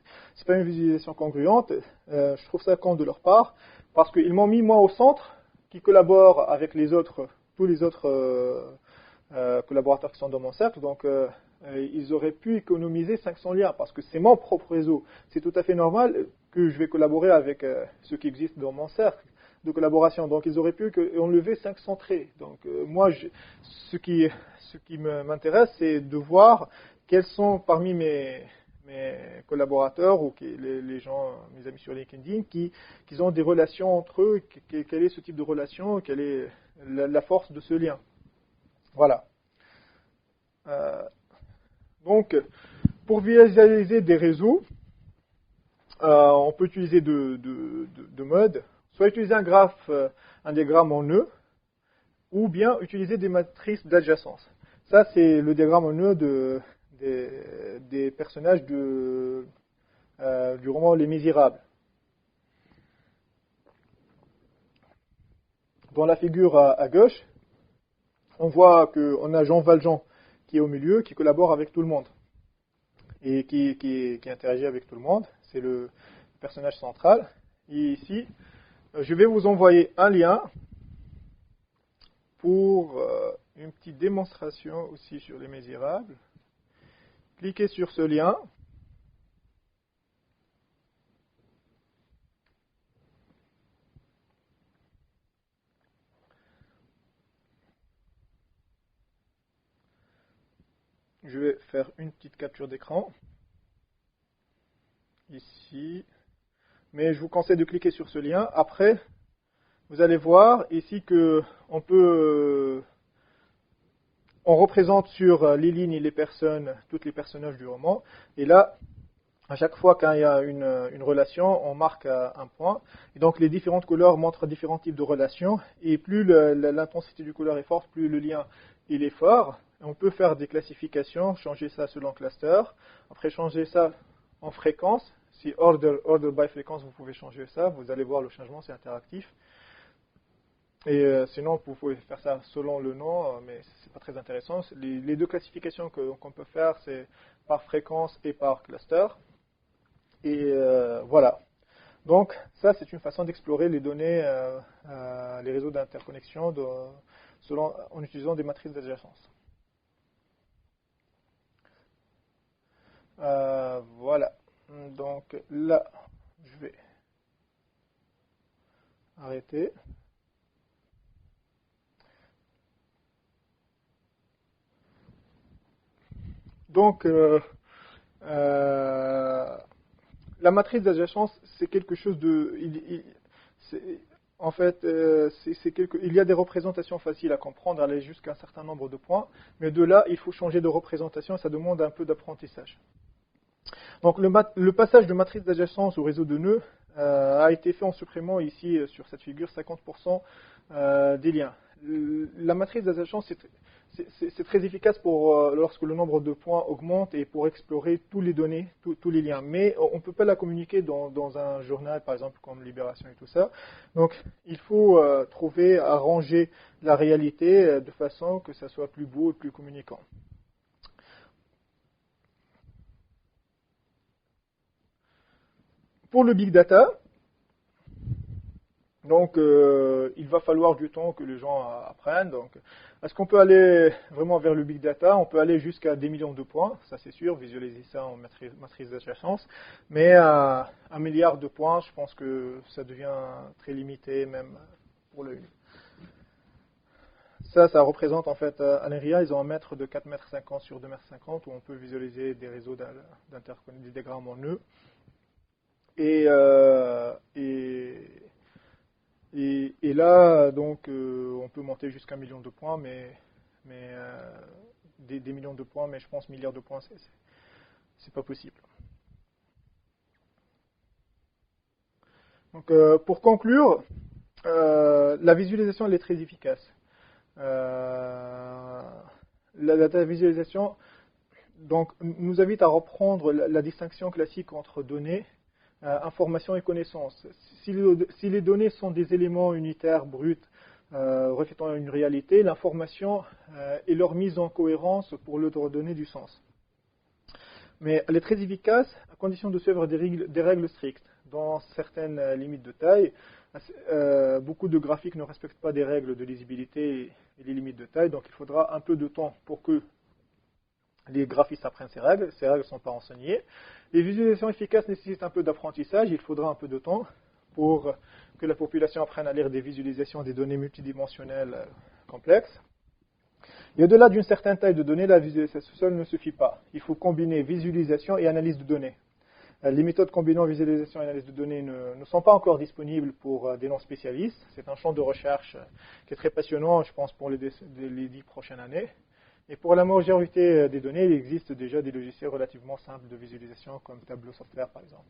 pas une visualisation congruente. Je trouve ça con de leur part, parce qu'ils m'ont mis moi au centre, qui collabore avec tous les autres collaborateurs qui sont dans mon cercle. Donc, ils auraient pu économiser 500 liens, parce que c'est mon propre réseau. C'est tout à fait normal que je vais collaborer avec ceux qui existent dans mon cercle de collaboration. Donc, ils auraient pu enlever 500 traits. Donc, moi, ce qui m'intéresse, c'est de voir quels sont parmi mes collaborateurs ou les gens, mes amis sur LinkedIn, qui ont des relations entre eux, quel est ce type de relation, quelle est la force de ce lien. Voilà. Donc, pour visualiser des réseaux, on peut utiliser deux modes. Soit utiliser un diagramme en nœud, ou bien utiliser des matrices d'adjacence. Ça, c'est le diagramme en nœud des personnages du roman Les Misérables. Dans la figure à gauche, on voit qu'on a Jean Valjean qui est au milieu, qui collabore avec tout le monde et qui interagit avec tout le monde. C'est le personnage central. Et ici, je vais vous envoyer un lien pour une petite démonstration aussi sur Les Misérables. Cliquez sur ce lien. Je vais faire une petite capture d'écran. Ici. Mais je vous conseille de cliquer sur ce lien. Après, vous allez voir ici que on représente sur les lignes et les personnes, tous les personnages du roman. Et là, à chaque fois qu'il y a une relation, on marque un point. Et donc les différentes couleurs montrent différents types de relations. Et plus l'intensité du couleur est forte, plus le lien il est fort. Et on peut faire des classifications, changer ça selon cluster. Après changer ça en fréquence. Si order by fréquence, vous pouvez changer ça. Vous allez voir le changement, c'est interactif. Et sinon, vous pouvez faire ça selon le nom, mais c'est pas très intéressant. Les deux classifications qu'on peut faire, c'est par fréquence et par cluster. Et voilà. Donc, ça, c'est une façon d'explorer les données, les réseaux d'interconnexion en utilisant des matrices d'adjacence. Voilà. Donc là, je vais arrêter. Donc, la matrice d'adjacence, c'est quelque chose de... En fait, il y a des représentations faciles à comprendre, aller jusqu'à un certain nombre de points, mais de là, il faut changer de représentation, ça demande un peu d'apprentissage. Donc le passage de matrice d'adjacence au réseau de nœuds a été fait en supprimant ici, sur cette figure, 50% des liens. La matrice d'adjacence, c'est très efficace lorsque le nombre de points augmente et pour explorer tous les données, tous les liens. Mais on ne peut pas la communiquer dans un journal, par exemple, comme Libération et tout ça. Donc, il faut arranger la réalité de façon que ça soit plus beau et plus communicant. Pour le big data, donc il va falloir du temps que les gens apprennent. Donc, est-ce qu'on peut aller vraiment vers le big data? On peut aller jusqu'à des millions de points, ça c'est sûr, visualiser ça en matrice d'adjacence. Mais 1 milliard de points, je pense que ça devient très limité même pour l'œil. Ça représente en fait, à l'INRIA, ils ont un mètre de 4,50 m sur 2,50 m où on peut visualiser des réseaux des diagrammes en nœuds. Et là, donc, on peut monter jusqu'à 1 million de points, mais des millions de points, mais je pense milliards de points, c'est pas possible. Donc, pour conclure, la visualisation elle est très efficace. La data visualisation donc, nous invite à reprendre la distinction classique entre données, information et connaissance. Si les données sont des éléments unitaires bruts reflétant une réalité, l'information est leur mise en cohérence pour leur donner du sens. Mais elle est très efficace à condition de suivre des règles strictes. Dans certaines limites de taille, beaucoup de graphiques ne respectent pas des règles de lisibilité et les limites de taille, donc il faudra un peu de temps pour que les graphistes apprennent ces règles ne sont pas enseignées. Les visualisations efficaces nécessitent un peu d'apprentissage, il faudra un peu de temps pour que la population apprenne à lire des visualisations des données multidimensionnelles complexes. Et au-delà d'une certaine taille de données, la visualisation seule ne suffit pas. Il faut combiner visualisation et analyse de données. Les méthodes combinant visualisation et analyse de données ne sont pas encore disponibles pour des non-spécialistes. C'est un champ de recherche qui est très passionnant, je pense, pour les 10 prochaines années. Et pour la majorité des données, il existe déjà des logiciels relativement simples de visualisation comme Tableau Software par exemple,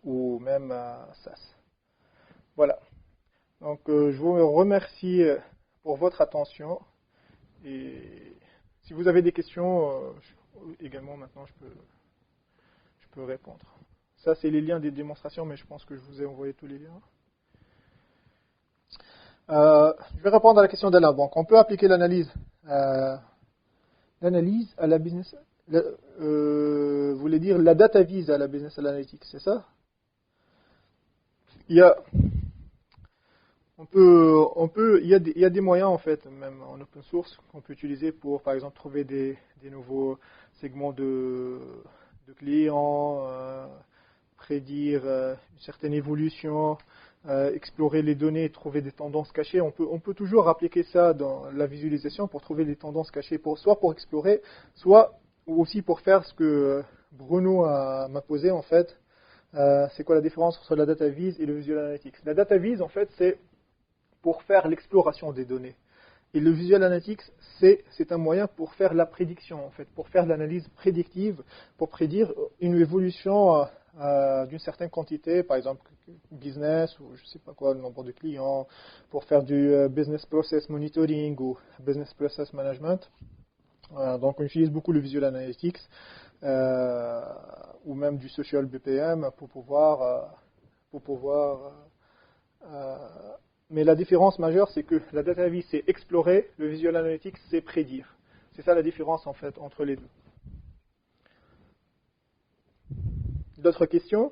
ou même SAS. Voilà. Donc je vous remercie pour votre attention et si vous avez des questions, également maintenant je peux répondre. Ça c'est les liens des démonstrations, mais je pense que je vous ai envoyé tous les liens. Je vais répondre à la question d'Alain. Donc, on peut appliquer l'analyse à la business. Vous voulez dire la data vise à la business analytics, c'est ça? Il y a des moyens en fait, même en open source, qu'on peut utiliser pour, par exemple, trouver des nouveaux segments de clients, prédire une certaine évolution. Explorer les données et trouver des tendances cachées. On peut toujours appliquer ça dans la visualisation pour trouver des tendances cachées, soit pour explorer, soit aussi pour faire ce que Bruno m'a posé en fait. C'est quoi la différence entre la data vise et le visual analytics? La data vise en fait c'est pour faire l'exploration des données. Et le visual analytics c'est un moyen pour faire la prédiction en fait, pour faire l'analyse prédictive, pour prédire une évolution d'une certaine quantité, par exemple business ou je ne sais pas quoi, le nombre de clients, pour faire du business process monitoring ou business process management. Donc on utilise beaucoup le visual analytics ou même du social BPM pour pouvoir mais la différence majeure c'est que la data vise c'est explorer, le visual analytics c'est prédire. C'est ça la différence en fait entre les deux. D'autres questions?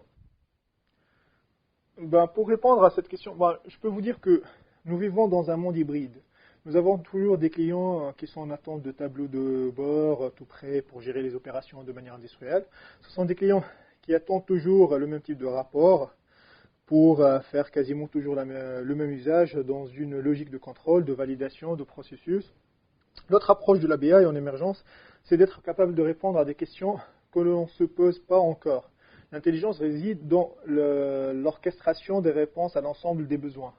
Pour répondre à cette question, je peux vous dire que nous vivons dans un monde hybride. Nous avons toujours des clients qui sont en attente de tableaux de bord tout prêts pour gérer les opérations de manière industrielle. Ce sont des clients qui attendent toujours le même type de rapport pour faire quasiment toujours le même usage dans une logique de contrôle, de validation, de processus. L'autre approche de la BI en émergence, c'est d'être capable de répondre à des questions que l'on ne se pose pas encore. L'intelligence réside dans l'orchestration des réponses à l'ensemble des besoins.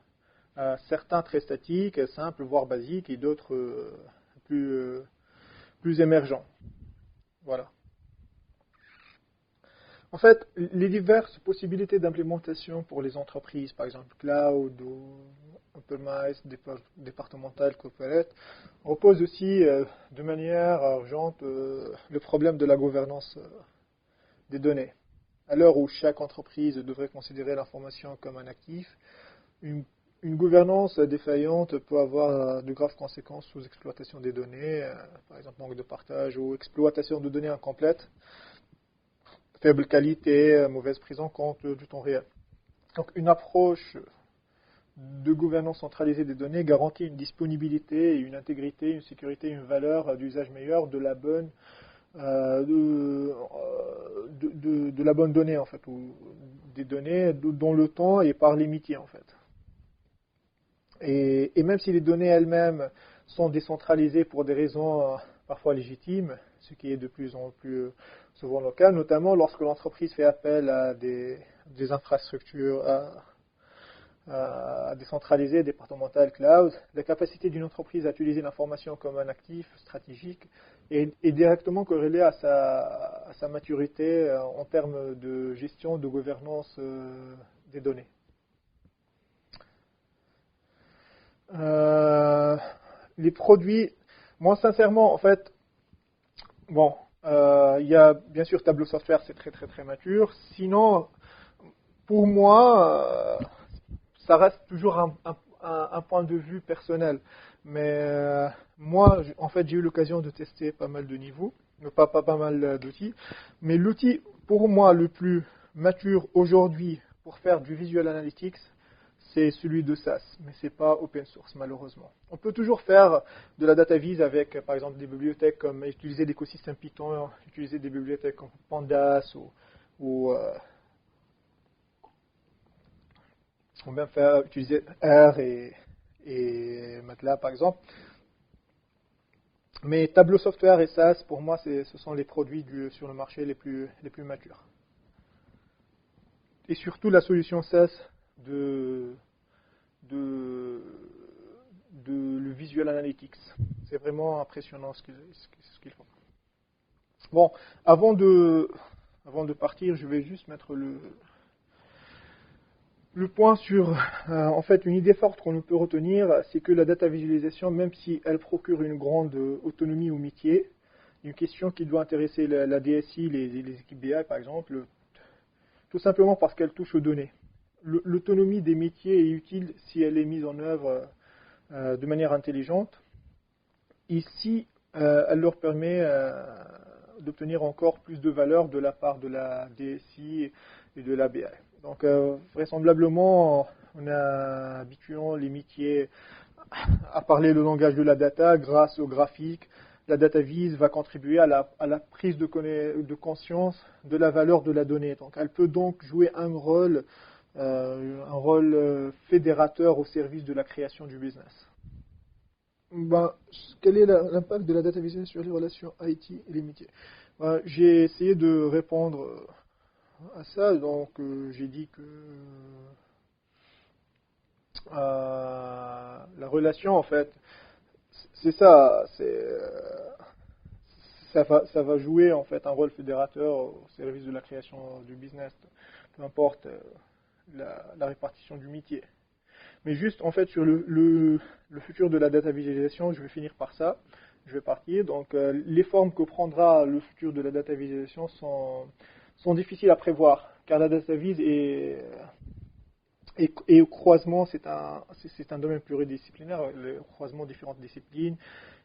Certains très statiques, simples, voire basiques, et d'autres plus émergents. Voilà. En fait, les diverses possibilités d'implémentation pour les entreprises, par exemple cloud ou on-premise, départemental, corporate, reposent aussi de manière urgente le problème de la gouvernance des données. À l'heure où chaque entreprise devrait considérer l'information comme un actif, une gouvernance défaillante peut avoir de graves conséquences sous exploitation des données, par exemple manque de partage ou exploitation de données incomplètes, faible qualité, mauvaise prise en compte du temps réel. Donc une approche de gouvernance centralisée des données garantit une disponibilité, une intégrité, une sécurité, une valeur d'usage meilleur de la bonne de la bonne donnée en fait, ou des données dans le temps et par les métiers en fait. Et même si les données elles-mêmes sont décentralisées pour des raisons parfois légitimes, ce qui est de plus en plus souvent le cas, notamment lorsque l'entreprise fait appel à des infrastructures décentralisées, départementales, cloud, la capacité d'une entreprise à utiliser l'information comme un actif stratégique est directement corrélée à sa maturité en termes de gestion, de gouvernance des données. Les produits, moi sincèrement, en fait, bon, il y a bien sûr Tableau Software, c'est très très très mature. Sinon, pour moi, ça reste toujours un point de vue personnel. Mais moi, en fait, j'ai eu l'occasion de tester pas mal de niveaux, pas mal d'outils. Mais l'outil, pour moi, le plus mature aujourd'hui pour faire du Visual Analytics, c'est celui de SAS, mais ce n'est pas open source, malheureusement. On peut toujours faire de la data vise avec, par exemple, des bibliothèques comme utiliser l'écosystème Python, utiliser des bibliothèques comme Pandas ou même utiliser R et MATLAB, par exemple. Mais Tableau Software et SAS, pour moi, ce sont les produits sur le marché les plus matures. Et surtout la solution SAS de le Visual Analytics. C'est vraiment impressionnant ce qu'ils font. Bon, avant de partir, je vais juste mettre le point sur, en fait, une idée forte qu'on peut retenir, c'est que la data visualisation, même si elle procure une grande autonomie au métier, une question qui doit intéresser la DSI, les équipes BI par exemple, tout simplement parce qu'elle touche aux données. L'autonomie des métiers est utile si elle est mise en œuvre de manière intelligente et si elle leur permet d'obtenir encore plus de valeur de la part de la DSI et de la BI. Donc vraisemblablement, on a habituant les métiers à parler le langage de la data grâce au graphique. La data vise va contribuer à la prise de conscience de la valeur de la donnée. Donc elle peut donc jouer un rôle fédérateur au service de la création du business. Ben, quel est l'impact de la data visualisation sur les relations IT et les métiers? Ben, j'ai essayé de répondre à ça, donc j'ai dit que la relation, en fait, c'est ça, ça va jouer en fait un rôle fédérateur au service de la création du business, peu importe la répartition du métier. Mais juste en fait sur le futur de la data visualisation, je vais finir par ça. Je vais partir. Donc les formes que prendra le futur de la data visualisation sont difficiles à prévoir, car la data vis et au croisement, c'est un domaine pluridisciplinaire, le croisement de différentes disciplines,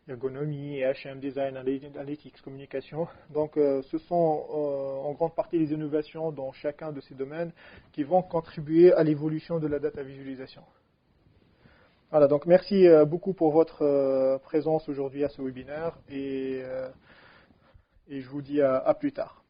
ergonomie, HM, design, analytics, communication. Donc ce sont en grande partie les innovations dans chacun de ces domaines qui vont contribuer à l'évolution de la data visualisation. Voilà, donc merci beaucoup pour votre présence aujourd'hui à ce webinaire et je vous dis à plus tard.